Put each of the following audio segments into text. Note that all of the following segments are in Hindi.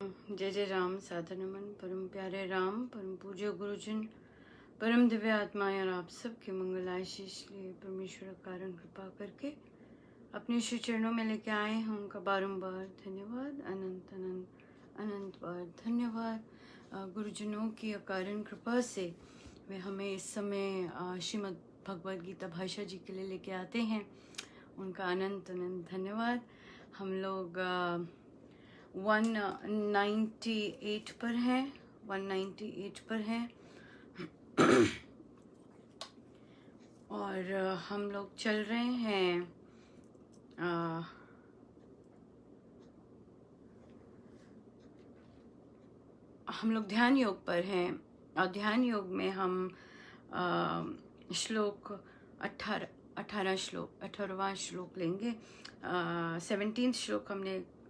जय जय राम। साधु नमन परम प्यारे राम, परम पूज्य गुरुजन, परम दिव्य आत्माएं और आप सबके मंगल आशीष लिए परमेश्वर कारण कृपा करके अपने श्री चरणों में लेके आए हैं। उनका बारंबार धन्यवाद, अनंत अनंत अनंत बार धन्यवाद। गुरुजनों की अकारण कृपा से वे हमें इस समय श्रीमद् भगवद गीता भाषा जी के लिए लेके आते हैं। उनका अनंत अनंत धन्यवाद। हम लोग 198 पर है, 198 पर है और हम लोग चल रहे हैं हम लोग ध्यान योग पर हैं और ध्यान योग में हम श्लोक 18वां श्लोक लेंगे। 17 श्लोक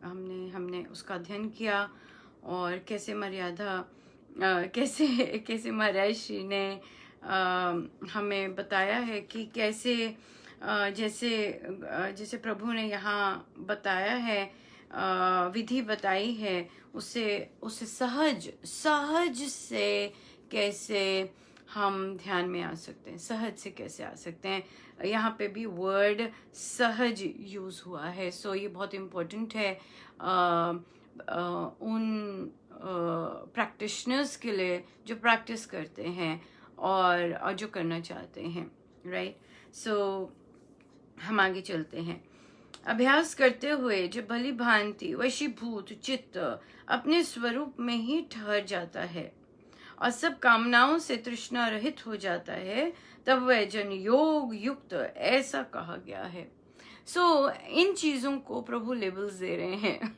हमने उसका अध्ययन किया और कैसे मर्यादा कैसे महाराज श्री ने हमें बताया है कि कैसे जैसे प्रभु ने यहाँ बताया है, विधि बताई है, उससे सहज से कैसे हम ध्यान में आ सकते हैं, सहज से कैसे आ सकते हैं। यहाँ पे भी वर्ड सहज यूज हुआ है, सो ये बहुत इम्पोर्टेंट है उन प्रैक्टिशनर्स के लिए जो प्रैक्टिस करते हैं और जो करना चाहते हैं, राइट। सो हम आगे चलते हैं। अभ्यास करते हुए जब भली भांति वशीभूत चित्त अपने स्वरूप में ही ठहर जाता है और सब कामनाओं से तृष्णा रहित हो जाता है, तब वह जन योग युक्त ऐसा कहा गया है। सो इन चीजों को प्रभु लेबल्स दे रहे हैं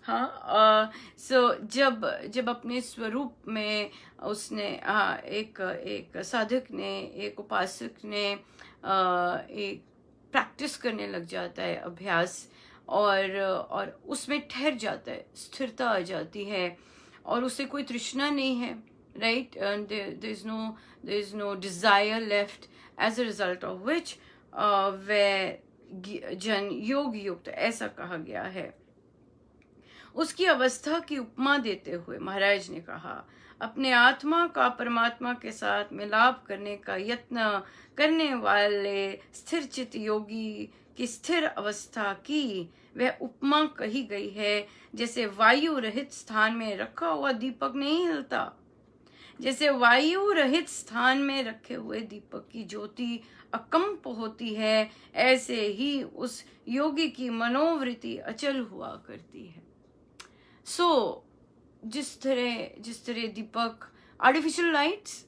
हाँ। सो जब अपने स्वरूप में उसने एक साधक ने, एक उपासक ने एक प्रैक्टिस करने लग जाता है, अभ्यास, और उसमें ठहर जाता है, स्थिरता आ जाती है और उसे कोई तृष्णा नहीं है, right. there is no desire left, as a result of which वह जन योग युक्त ऐसा कहा गया है। उसकी अवस्था की उपमा देते हुए महाराज ने कहा, अपने आत्मा का परमात्मा के साथ मिलाप करने का यत्न करने वाले स्थिर चित योगी की स्थिर अवस्था की वह उपमा कही गई है। जैसे वायु रहित स्थान में रखा हुआ दीपक नहीं हिलता, जैसे वायु रहित स्थान में रखे हुए दीपक की ज्योति अकंप होती है, ऐसे ही उस योगी की मनोवृत्ति अचल हुआ करती है। सो जिस तरह दीपक, आर्टिफिशियल लाइट्स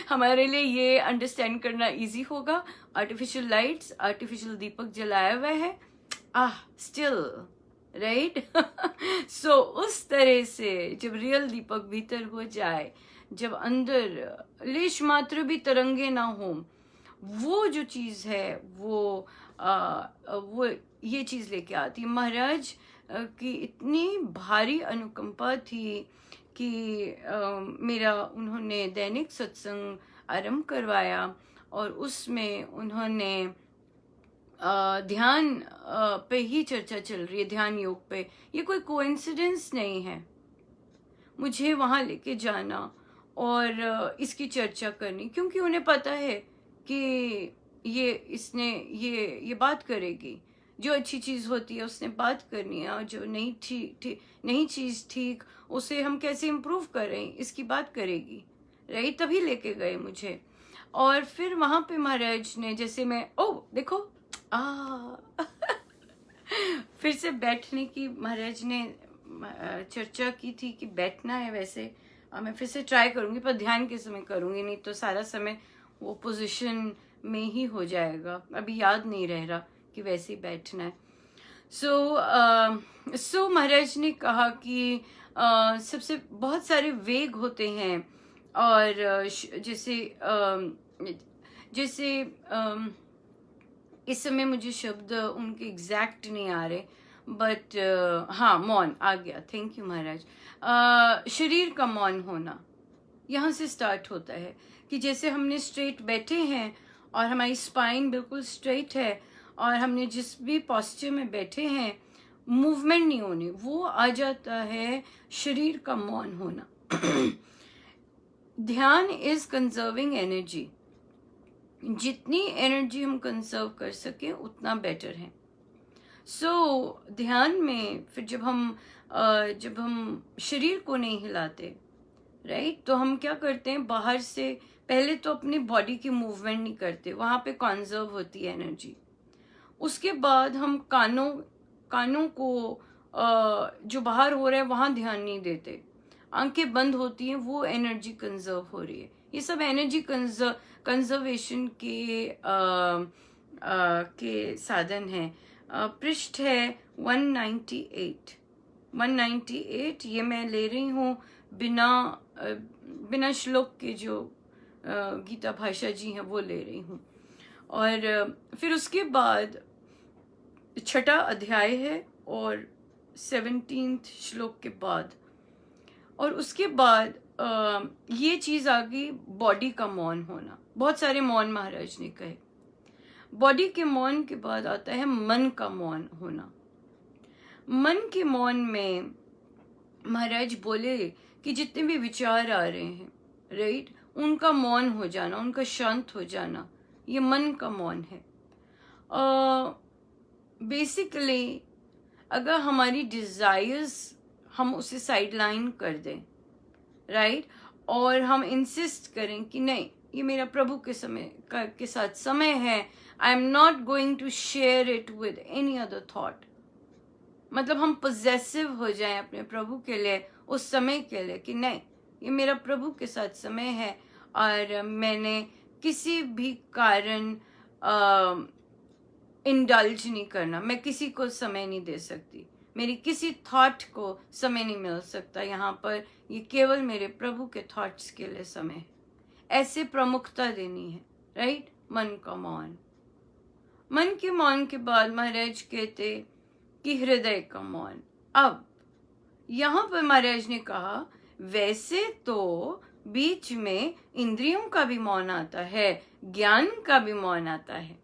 हमारे लिए ये अंडरस्टैंड करना इजी होगा। आर्टिफिशियल लाइट्स, आर्टिफिशियल दीपक जलाया हुआ है, स्टिल, राइट। सो उस तरह से जब रियल दीपक भीतर हो जाए, जब अंदर लेश मात्र भी तरंगे ना हो, वो जो चीज है वो ये चीज लेके आती है। महाराज की इतनी भारी अनुकंपा थी कि उन्होंने दैनिक सत्संग आरंभ करवाया और उसमें उन्होंने ध्यान पे ही चर्चा चल रही है, ध्यान योग पे। ये कोई कोइंसिडेंस नहीं है, मुझे वहां लेके जाना और इसकी चर्चा करनी, क्योंकि उन्हें पता है कि ये बात करेगी। जो अच्छी चीज होती है उसने बात करनी है, और जो नई चीज ठीक, उसे हम कैसे इम्प्रूव करें इसकी बात करेगी, राइट। तभी लेके गए मुझे। और फिर वहां पे महाराज ने, जैसे मैं देखो फिर से बैठने की महाराज ने चर्चा की थी कि बैठना है। वैसे मैं फिर से ट्राई करूंगी, पर ध्यान के समय करूंगी, नहीं तो सारा समय वो पोजीशन में ही हो जाएगा। अभी याद नहीं रह रहा कि वैसे ही बैठना है। सो महाराज ने कहा कि सबसे बहुत सारे वेग होते हैं, और जैसे इस समय मुझे शब्द उनके एग्जैक्ट नहीं आ रहे, बट हाँ, मौन आ गया। थैंक यू महाराज। शरीर का मौन होना यहाँ से स्टार्ट होता है कि जैसे हमने स्ट्रेट बैठे हैं और हमारी स्पाइन बिल्कुल स्ट्रेट है, और हमने जिस भी पॉस्चर में बैठे हैं मूवमेंट नहीं होनी, वो आ जाता है शरीर का मौन होना। ध्यान इज कंजर्विंग एनर्जी, जितनी एनर्जी हम कंजर्व कर सके उतना बेटर है। ध्यान में फिर जब हम शरीर को नहीं हिलाते, राइट, तो हम क्या करते हैं, बाहर से पहले तो अपनी बॉडी की मूवमेंट नहीं करते, वहां पे कंजर्व होती है एनर्जी। उसके बाद हम कानों को जो बाहर हो रहा है वहां ध्यान नहीं देते, आंखें बंद होती हैं, वो एनर्जी कंजर्व हो रही है। ये सब एनर्जी कंजर्वेशन के साधन हैं। पृष्ठ है 198। ये मैं ले रही हूँ बिना श्लोक के, जो गीता भाषा जी हैं वो ले रही हूँ। और फिर उसके बाद 6वां अध्याय है और 17th श्लोक के बाद, और उसके बाद ये चीज आ गई बॉडी का मौन होना। बहुत सारे मौन महाराज ने कहे। बॉडी के मौन के बाद आता है मन का मौन होना। मन के मौन में महाराज बोले कि जितने भी विचार आ रहे हैं, राइट, उनका मौन हो जाना, उनका शांत हो जाना, ये मन का मौन है। बेसिकली अगर हमारी डिजायर्स हम उसे साइडलाइन कर दें, राइट, और हम इंसिस्ट करें कि नहीं, ये मेरा प्रभु के साथ समय है, I am not going to share it with any other thought, मतलब हम पोजेसिव हो जाएं अपने प्रभु के लिए उस समय के लिए कि नहीं, ये मेरा प्रभु के साथ समय है और मैंने किसी भी कारण इंडल्ज नहीं करना, मैं किसी को समय नहीं दे सकती, मेरी किसी थॉट को समय नहीं मिल सकता यहाँ पर, ये केवल मेरे प्रभु के थॉट्स के लिए समय है। ऐसे प्रमुखता देनी है, राइट। मन का मौन। मन के मौन के बाद महाराज कहते कि हृदय का मौन। अब यहाँ पर महाराज ने कहा वैसे तो बीच में इंद्रियों का भी मौन आता है, ज्ञान का भी मौन आता है।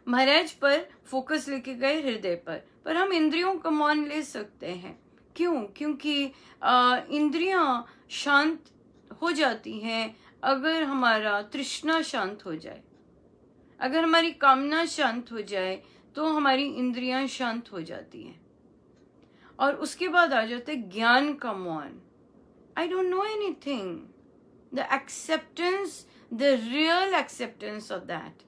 महाराज पर फोकस लेके गए हृदय पर हम इंद्रियों का मौन ले सकते हैं। क्यों? क्योंकि इंद्रियां शांत हो जाती हैं अगर हमारा तृष्णा शांत हो जाए, अगर हमारी कामना शांत हो जाए तो हमारी इंद्रियां शांत हो जाती हैं। और उसके बाद आ जाते ज्ञान का मौन। I don't know anything, the acceptance, the real acceptance of that.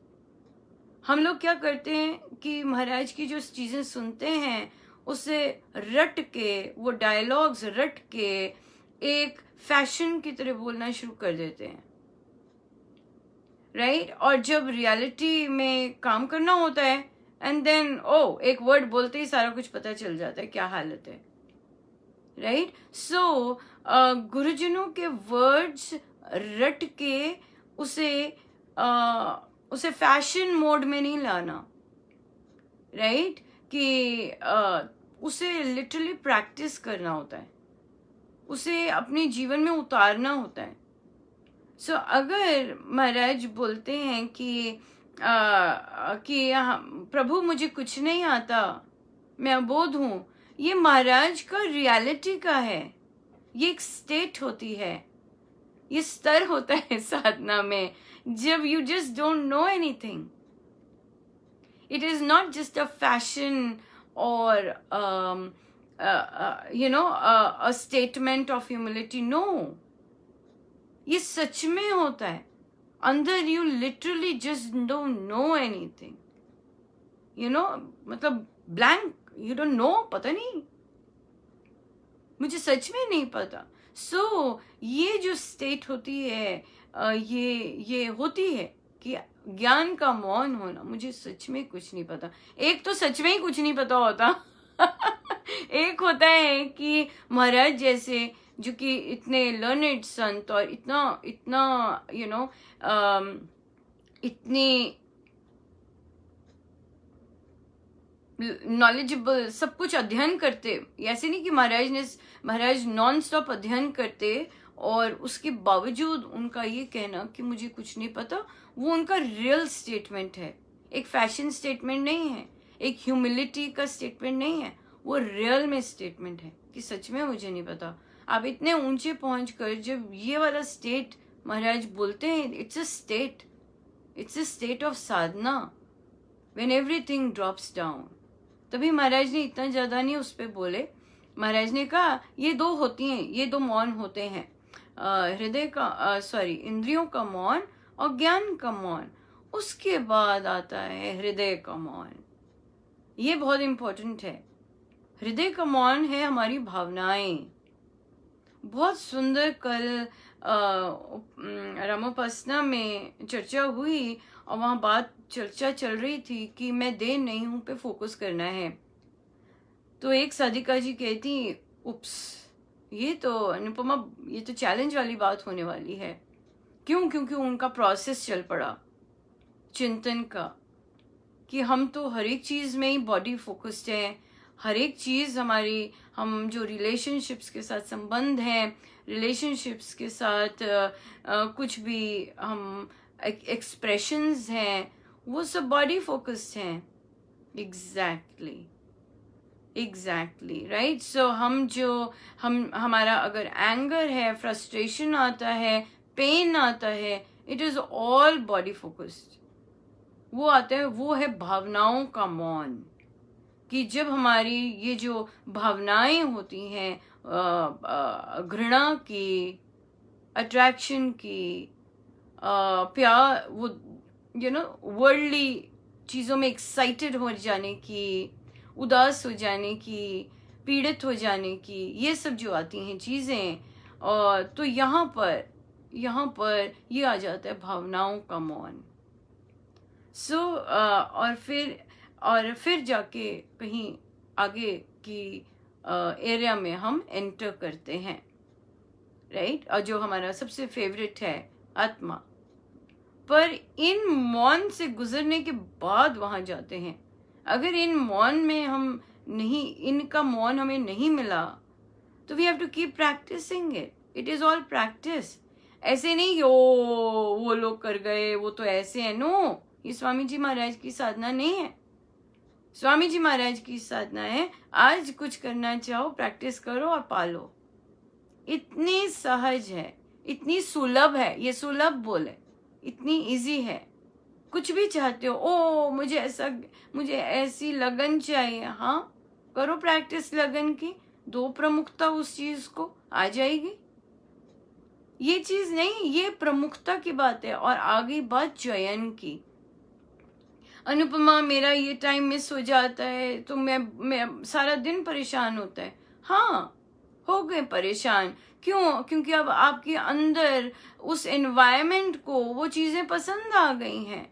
हम लोग क्या करते हैं कि महाराज की जो चीजें सुनते हैं उसे रट के, वो डायलॉग्स रट के एक फैशन की तरह बोलना शुरू कर देते हैं, राइट। और जब रियलिटी में काम करना होता है एंड देन एक वर्ड बोलते ही सारा कुछ पता चल जाता है क्या हालत है, राइट। गुरुजनों के वर्ड्स रट के उसे फैशन मोड में नहीं लाना, राइट, कि उसे लिटरली प्रैक्टिस करना होता है, उसे अपने जीवन में उतारना होता है। अगर महाराज बोलते हैं कि प्रभु मुझे कुछ नहीं आता, मैं अबोध हूं, ये महाराज का रियलिटी का है, ये एक स्टेट होती है, ये स्तर होता है साधना में, जब you just don't know anything. It is not just a fashion और a statement of humility. No, ये सच में होता है। अंदर you literally just don't know anything. मतलब blank, you don't know, पता नहीं, मुझे सच में नहीं पता। ये जो स्टेट होती है, ये होती है कि ज्ञान का मौन होना, मुझे सच में कुछ नहीं पता। एक तो सच में ही कुछ नहीं पता होता एक होता है कि महाराज जैसे जो कि इतने लर्नेड संत और इतना इतनी नॉलेजेबल, सब कुछ अध्ययन करते, ऐसे नहीं कि महाराज नॉन स्टॉप अध्ययन करते और उसके बावजूद उनका ये कहना कि मुझे कुछ नहीं पता, वो उनका रियल स्टेटमेंट है, एक फैशन स्टेटमेंट नहीं है, एक ह्यूमिलिटी का स्टेटमेंट नहीं है, वो रियल में स्टेटमेंट है कि सच में मुझे नहीं पता। आप इतने ऊंचे पहुंच कर जब ये वाला स्टेट महाराज बोलते हैं, it's a state of Sadhana when everything drops down. तभी महाराज ने इतना ज्यादा नहीं उस पर बोले। महाराज ने कहा ये दो होती हैं, ये दो मौन होते हैं, हृदय का इंद्रियों का मौन और ज्ञान का मौन। उसके बाद आता है हृदय का मौन। ये बहुत इंपॉर्टेंट है। हृदय का मौन है हमारी भावनाएं। बहुत सुंदर कल रामोपासना में चर्चा हुई और वहां चर्चा चल रही थी कि मैं देह नहीं हूं पे फोकस करना है। तो एक साधिका जी कहती, उप्स, ये तो अनुपमा, ये तो चैलेंज वाली बात होने वाली है। क्यों? क्योंकि उनका प्रोसेस चल पड़ा चिंतन का कि हम तो हर एक चीज में ही बॉडी फोकस्ड हैं। हर एक चीज हमारी, हम जो रिलेशनशिप्स के साथ संबंध हैं, रिलेशनशिप्स के साथ कुछ भी हम एक्सप्रेशंस हैं, वो सब बॉडी फोकस्ड हैं। Exactly right. सो हमारा अगर एंगर है, फ्रस्ट्रेशन आता है, पेन आता है, it is all body focused. वो आता है, वो है भावनाओं का मौन। कि जब हमारी ये जो भावनाएं होती हैं, घृणा की, अट्रैक्शन की, प्यार, वो वर्ल्डली चीजों में एक्साइटेड हो जाने की, उदास हो जाने की, पीड़ित हो जाने की, ये सब जो आती हैं चीजें, और तो यहाँ पर ये आ जाता है भावनाओं का मौन। और फिर जाके कहीं आगे की एरिया में हम एंटर करते हैं, राइट। और जो हमारा सबसे फेवरेट है आत्मा। पर इन मौन से गुजरने के बाद वहां जाते हैं। अगर इन मौन में हम नहीं, इनका मौन हमें नहीं मिला, तो we have to keep practicing it is all practice. ऐसे नहीं वो लोग कर गए, वो तो ऐसे है। नो, ये स्वामी जी महाराज की साधना नहीं है। स्वामी जी महाराज की साधना है, आज कुछ करना चाहो, प्रैक्टिस करो और पालो। इतनी सहज है, इतनी सुलभ है, ये सुलभ बोले, इतनी इजी है। कुछ भी चाहते हो, ओ मुझे ऐसी लगन चाहिए, हाँ करो प्रैक्टिस लगन की, दो प्रमुखता उस चीज को, आ जाएगी। ये चीज नहीं, ये प्रमुखता की बात है। और आगे बात चयन की। अनुपमा, मेरा ये टाइम मिस हो जाता है तो मैं सारा दिन परेशान होता है। हाँ, हो गए परेशान। क्यों? क्योंकि अब आपके अंदर उस एनवायरनमेंट को वो चीजें पसंद आ गई हैं।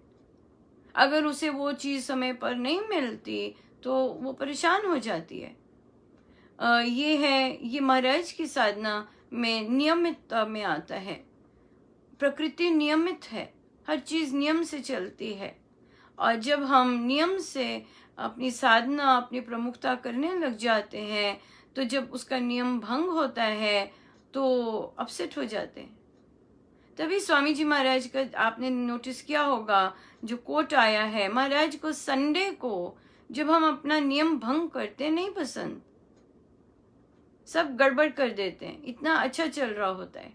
अगर उसे वो चीज समय पर नहीं मिलती तो वो परेशान हो जाती है। ये महाराज की साधना में नियमितता में आता है। प्रकृति नियमित है, हर चीज नियम से चलती है। और जब हम नियम से अपनी साधना, अपनी प्रमुखता करने लग जाते हैं, तो जब उसका नियम भंग होता है तो अपसेट हो जाते हैं। तभी स्वामी जी महाराज का आपने नोटिस किया होगा, जो कोट आया है, महाराज को संडे को जब हम अपना नियम भंग करते नहीं पसंद, सब गड़बड़ कर देते हैं, इतना अच्छा चल रहा होता है,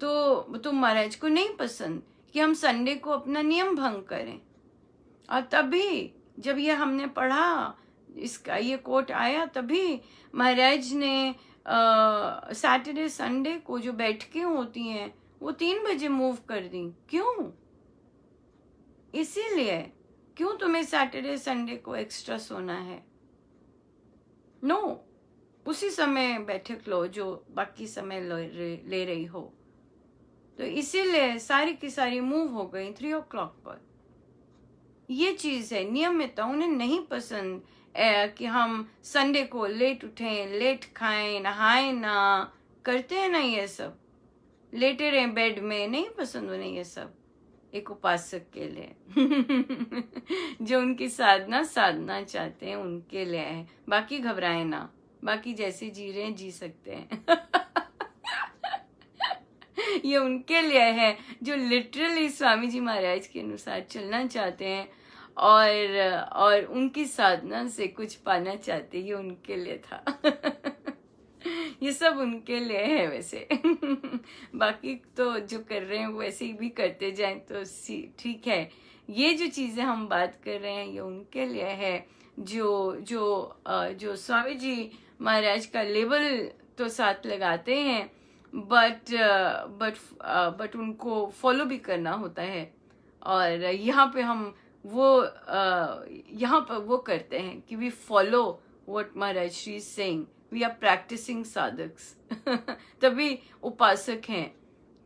तो महाराज को नहीं पसंद कि हम संडे को अपना नियम भंग करें। और तभी जब ये हमने पढ़ा, इसका ये कोट आया, तभी महाराज ने सैटरडे संडे को जो बैठकें होती हैं वो 3 बजे मूव कर दी। क्यों? इसीलिए, क्यों तुम्हें सैटरडे संडे को एक्स्ट्रा सोना है? नो, उसी समय बैठक लो जो बाकी समय ले रही हो। तो इसीलिए सारी की सारी मूव हो गई 3 o'clock पर। ये चीज है नियमितता। उन्हें नहीं पसंद कि हम संडे को लेट उठें, लेट खाएं, नहाएं ना, करते हैं ना ये सब, लेटे रहे बेड में, नहीं पसंद उन्हें ये सब। एक उपासक के लिए जो उनकी साधना चाहते हैं उनके लिए है। बाकी घबराए ना, बाकी जैसे जी रहे हैं जी सकते हैं ये उनके लिए है जो लिटरली स्वामी जी महाराज के अनुसार चलना चाहते हैं और उनकी साधना से कुछ पाना चाहते, ये उनके लिए था। ये सब उनके लिए है वैसे। बाकी तो जो कर रहे हैं वैसे ही भी करते जाएं तो ठीक है। ये जो चीजें हम बात कर रहे हैं ये उनके लिए है जो जो जो स्वामी जी महाराज का लेबल तो साथ लगाते हैं, बट उनको फॉलो भी करना होता है। और यहाँ पे हम वो यहाँ पर वो करते हैं कि we follow what Maharaj Shri is saying, we are practicing साधक्स। तभी उपासक हैं,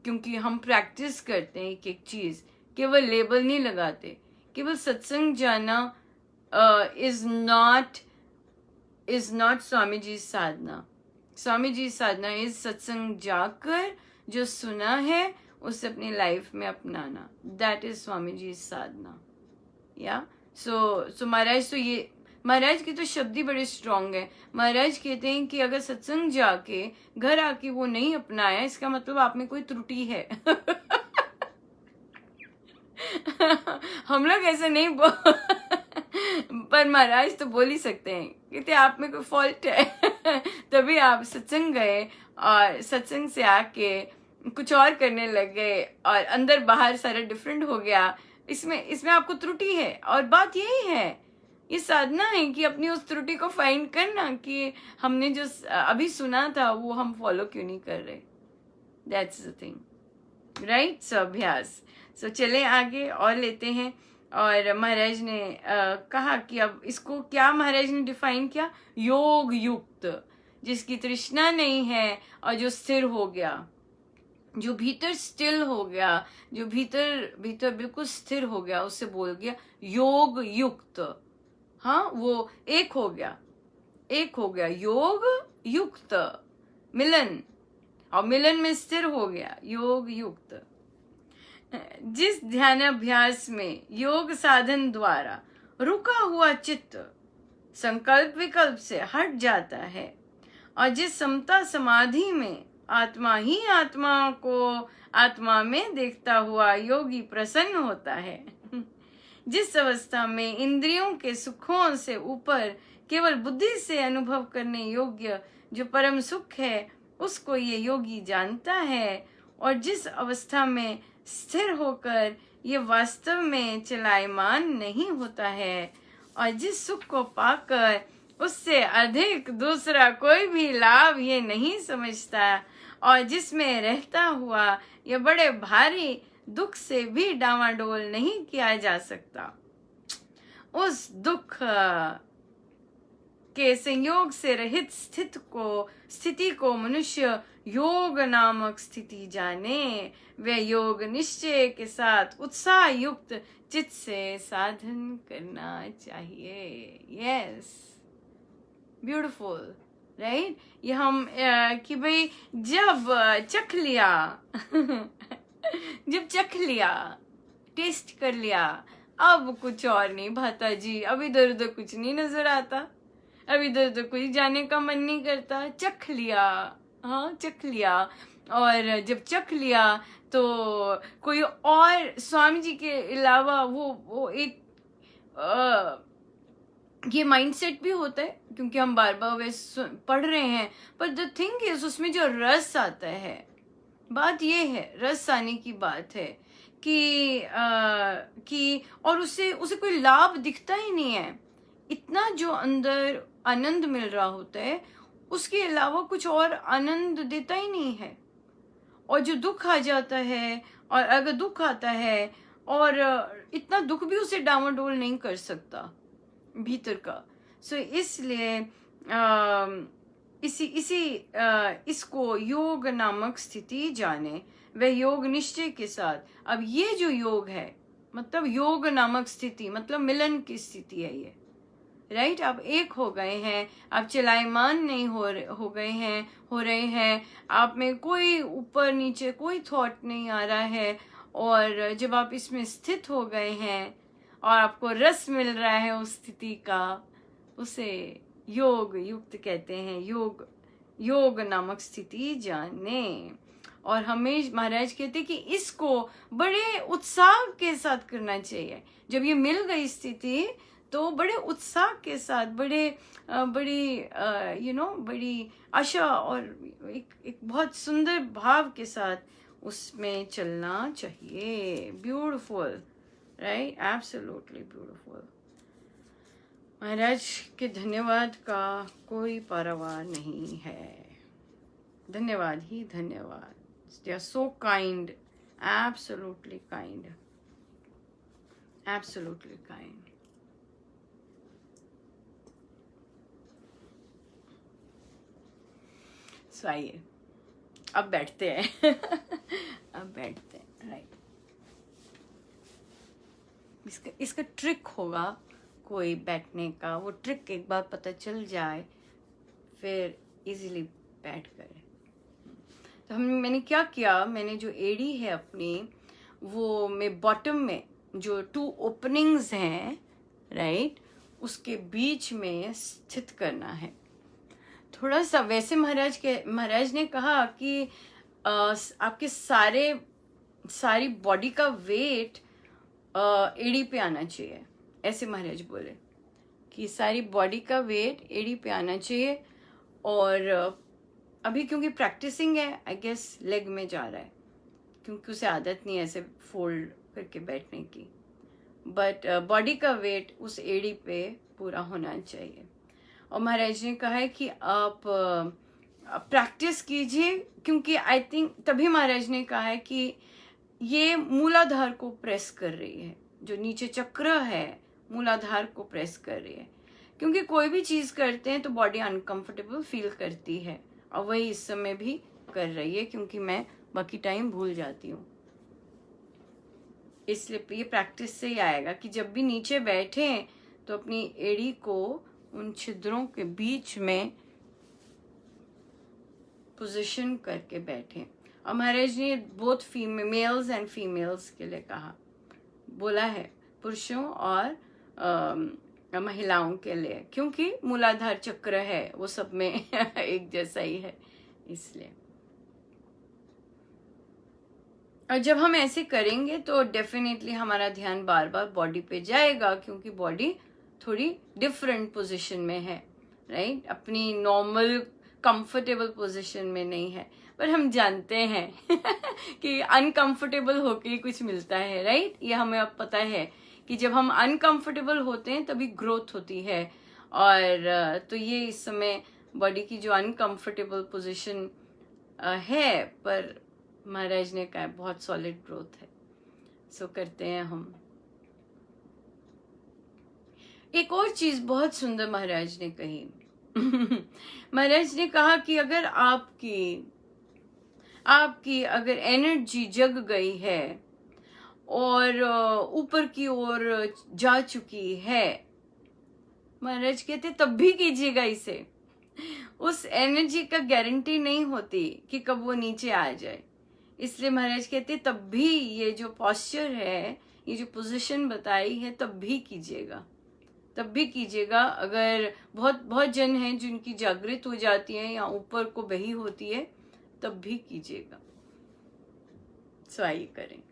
क्योंकि हम प्रैक्टिस करते हैं एक एक चीज, केवल लेबल नहीं लगाते। केवल सत्संग जाना इज नॉट स्वामी जी साधना। स्वामी जी साधना इज सत्संग जाकर जो सुना है उसे अपनी लाइफ में अपनाना, दैट इज स्वामी जी साधना। या सो महाराज तो ये महाराज की तो शब्द ही बड़े स्ट्रांग है। महाराज कहते हैं कि अगर सत्संग जाके घर आके वो नहीं अपनाया, इसका मतलब आप में कोई त्रुटि है। हम लोग ऐसे नहीं पर महाराज तो बोल ही सकते हैं, कहते आप में कोई फॉल्ट है। तभी आप सत्संग गए और सत्संग से आके कुछ और करने लग गए और अंदर बाहर सारा डिफरेंट हो गया। इसमें आपको त्रुटि है। और बात यही है, ये साधना है कि अपनी उस त्रुटि को फाइंड करना कि हमने जो अभी सुना था वो हम फॉलो क्यों नहीं कर रहे। That's the thing, right. So अभ्यास। सो चले आगे और लेते हैं। और महाराज ने कहा कि अब इसको क्या महाराज ने डिफाइन किया, योग युक्त, जिसकी तृष्णा नहीं है और जो स्थिर हो गया, जो भीतर स्टिल हो गया, जो भीतर बिल्कुल स्थिर हो गया, उससे बोल गया योग युक्त। हाँ, वो एक हो गया योग युक्त, मिलन, और मिलन में स्थिर हो गया, योग युक्त। जिस ध्यानाभ्यास में योग साधन द्वारा रुका हुआ चित्त संकल्प विकल्प से हट जाता है और जिस समता समाधि में आत्मा ही आत्मा को आत्मा में देखता हुआ योगी प्रसन्न होता है, जिस अवस्था में इंद्रियों के सुखों से ऊपर केवल बुद्धि से अनुभव करने योग्य जो परम सुख है उसको ये योगी जानता है, और जिस अवस्था में स्थिर होकर ये वास्तव में चलायमान नहीं होता है, और जिस सुख को पाकर उससे अधिक दूसरा कोई भी लाभ ये नहीं समझता, और जिसमें रहता हुआ ये बड़े भारी दुख से भी डामाडोल नहीं किया जा सकता, उस दुख के संयोग से रहित स्थिति को मनुष्य योग नामक स्थिति जाने, वे योग निश्चय के साथ उत्साह युक्त चित्त से साधन करना चाहिए। Yes, beautiful, right. ये हम कि भाई जब चख लिया जब चख लिया, टेस्ट कर लिया, अब कुछ और नहीं भाता जी, अब इधर उधर कुछ नहीं नजर आता, अब इधर उधर कुछ जाने का मन नहीं करता, चख लिया। हाँ, चख लिया। और जब चख लिया तो कोई और स्वामी जी के अलावा वो एक ये माइंडसेट भी होता है, क्योंकि हम बार बार वे पढ़ रहे हैं, पर द थिंग इज उसमें जो रस आता है, बात ये है, रस आने की बात है कि और उसे कोई लाभ दिखता ही नहीं है। इतना जो अंदर आनंद मिल रहा होता है उसके अलावा कुछ और आनंद देता ही नहीं है। और जो दुख आ जाता है, और अगर दुख आता है और इतना दुख भी उसे डामाडोल नहीं कर सकता भीतर का। सो इसलिए इसको योग नामक स्थिति जाने, वह योग निश्चय के साथ। अब ये जो योग है, मतलब योग नामक स्थिति मतलब मिलन की स्थिति है ये, राइट। आप एक हो गए हैं, आप चलायमान नहीं हो रहे हैं, आप में कोई ऊपर नीचे कोई थॉट नहीं आ रहा है, और जब आप इसमें स्थित हो गए हैं और आपको रस मिल रहा है उस स्थिति का, उसे योग युक्त कहते हैं, योग नामक स्थिति जाने। और हमें महाराज कहते कि इसको बड़े उत्साह के साथ करना चाहिए। जब ये मिल गई स्थिति तो बड़े उत्साह के साथ, बड़ी बड़ी आशा और एक बहुत सुंदर भाव के साथ उसमें चलना चाहिए। Beautiful, right, absolutely beautiful. Maharaj के धन्यवाद का कोई पारावार नहीं है। धन्यवाद ही धन्यवाद। They are so kind, absolutely kind, absolutely kind. So आइए अब बैठते हैं अब बैठते हैं, राइट। इसका ट्रिक होगा कोई बैठने का, वो ट्रिक एक बार पता चल जाए फिर इजीली बैठ कर। तो मैंने क्या किया, मैंने जो एड़ी है अपनी, वो मैं बॉटम में जो 2 ओपनिंग्स हैं, राइट, उसके बीच में स्थित करना है। थोड़ा सा वैसे महाराज ने कहा कि आपके सारी बॉडी का वेट एड़ी पे आना चाहिए। ऐसे महाराज बोले कि सारी बॉडी का वेट एड़ी पे आना चाहिए। और अभी क्योंकि प्रैक्टिसिंग है, आई गेस लेग में जा रहा है, क्योंकि उसे आदत नहीं है ऐसे फोल्ड करके बैठने की। बट बॉडी का वेट उस एड़ी पे पूरा होना चाहिए। और महाराज ने कहा है कि आप प्रैक्टिस कीजिए, क्योंकि आई थिंक तभी महाराज ने कहा है कि ये मूलाधार को प्रेस कर रही है, जो नीचे चक्र है मूलाधार को प्रेस कर रही है। क्योंकि कोई भी चीज करते हैं तो बॉडी अनकंफर्टेबल फील करती है, और वही इस समय भी कर रही है, क्योंकि मैं बाकी टाइम भूल जाती हूँ। इसलिए ये प्रैक्टिस से ही आएगा कि जब भी नीचे बैठे तो अपनी एड़ी को उन छिद्रों के बीच में पोजीशन करके बैठे। और महाराज ने बोथ मेल्स एंड फीमेल्स के लिए कहा, बोला है, पुरुषों और महिलाओं के लिए, क्योंकि मूलाधार चक्र है वो सब में एक जैसा ही है, इसलिए। और जब हम ऐसे करेंगे तो डेफिनेटली हमारा ध्यान बार बार बॉडी पे जाएगा, क्योंकि बॉडी थोड़ी डिफरेंट पोजीशन में है, राइट, अपनी नॉर्मल कंफर्टेबल पोजीशन में नहीं है। पर हम जानते हैं कि अनकंफर्टेबल होके ही कुछ मिलता है, राइट। ये हमें अब पता है कि जब हम अनकंफर्टेबल होते हैं तभी ग्रोथ होती है। और तो ये इस समय बॉडी की जो अनकंफर्टेबल पोजीशन है, पर महाराज ने कहा बहुत सॉलिड ग्रोथ है। सो करते हैं हम। एक और चीज बहुत सुंदर महाराज ने कही महाराज ने कहा कि अगर आपकी अगर एनर्जी जग गई है और ऊपर की ओर जा चुकी है, महाराज कहते तब भी कीजिएगा इसे। उस एनर्जी का गारंटी नहीं होती कि कब वो नीचे आ जाए, इसलिए महाराज कहते तब भी ये जो पॉस्चर है, ये जो पोजीशन बताई है, तब भी कीजिएगा, तब भी कीजिएगा। अगर बहुत जन हैं जिनकी जागृत हो जाती है या ऊपर को बही होती है, तब भी कीजिएगा। सो आइए करें।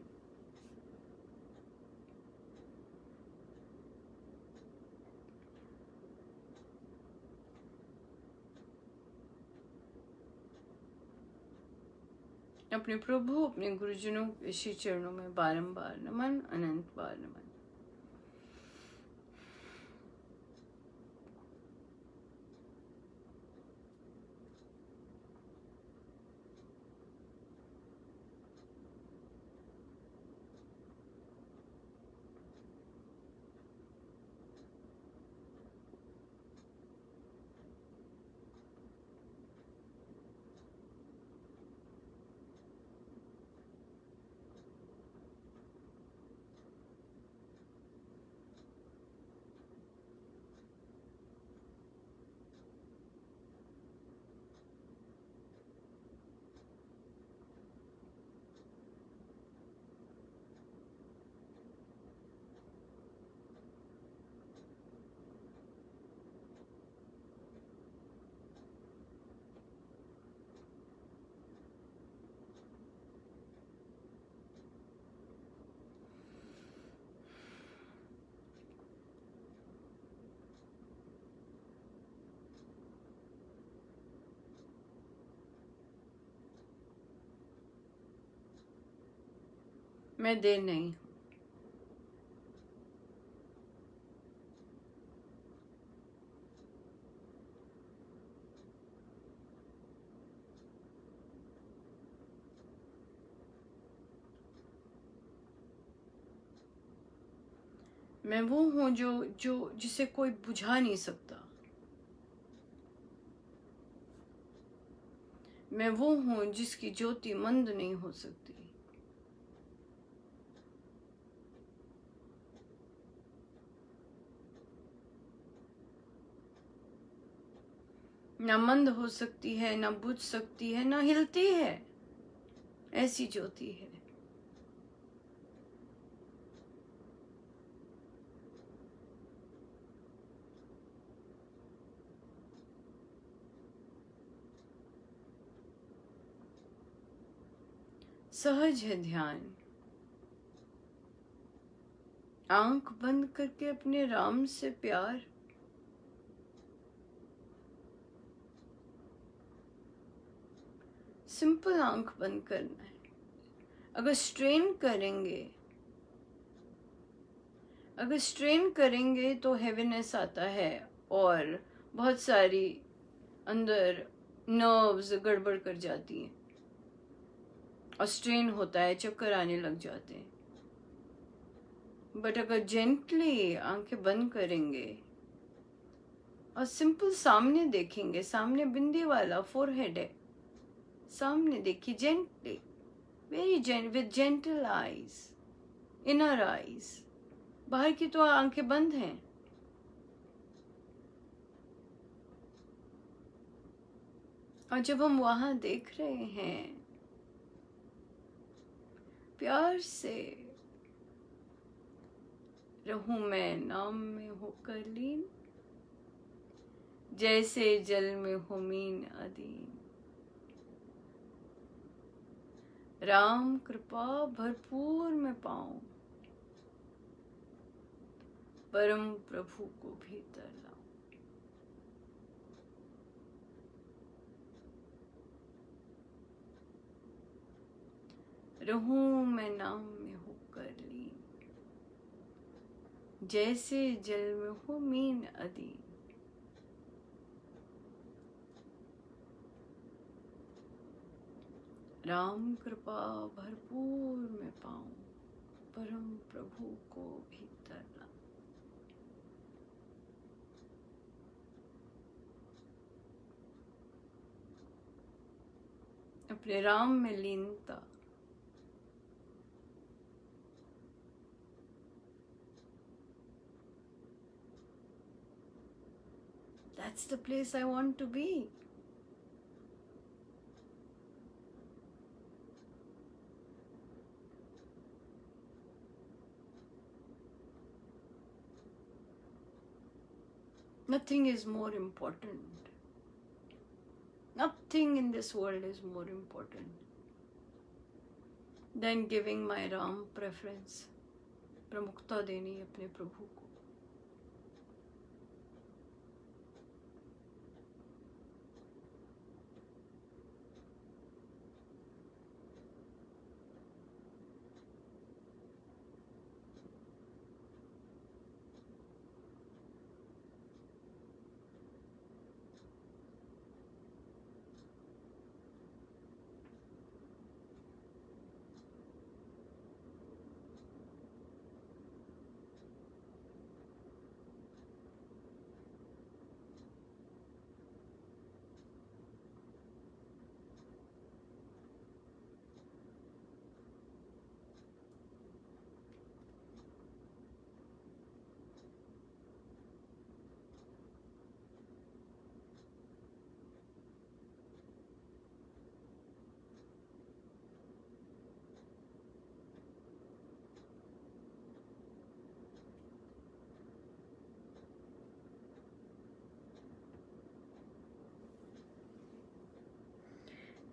अपने प्रभु, अपने गुरुजनों के श्री चरणों में बारंबार नमन, अनंत बार नमन। मैं देर नहीं हूँ। मैं वो हूँ जो जो जिसे कोई बुझा नहीं सकता। मैं वो हूँ जिसकी ज्योति मंद नहीं हो सकती। ना मंद हो सकती है, ना बुझ सकती है, ना हिलती है, ऐसी ज्योति है। सहज है ध्यान। आंख बंद करके अपने राम से प्यार। सिंपल आंख बंद करना है। अगर स्ट्रेन करेंगे तो हेवीनेस आता है और बहुत सारी अंदर नर्व्स गड़बड़ कर जाती हैं और स्ट्रेन होता है, चक्कर आने लग जाते हैं। बट अगर जेंटली आंखें बंद करेंगे और सिंपल सामने देखेंगे, सामने बिंदी वाला फोरहेड है, सामने देखिए gently, very with gentle eyes, inner eyes. बाहर की तो आंखें बंद हैं। और जब हम वहां देख रहे हैं प्यार से, रहूं मैं नाम में होकर लीन, जैसे जल में हो मीन अदीन। राम कृपा भरपूर मैं पाऊं, परम प्रभु को भीतर लाऊं। रहूं मैं नाम में होकर लीन, जैसे जल में हो मीन अदीन। राम कृपा भरपूर मैं पाऊं, परम प्रभु को भीतर लाऊं। अपने राम में लीनता। That's the place I want to be. Nothing is more important. Nothing in this world is more important than giving my Ram preference. प्रमुखता देनी अपने प्रभु को।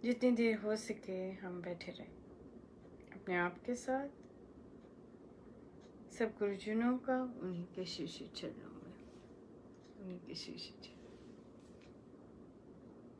जितनी देर हो सके हम बैठे रहें अपने आप के साथ, सब गुरुजनों का उन्हीं के शीश चरणों में, उन्हीं के शीश चरणों।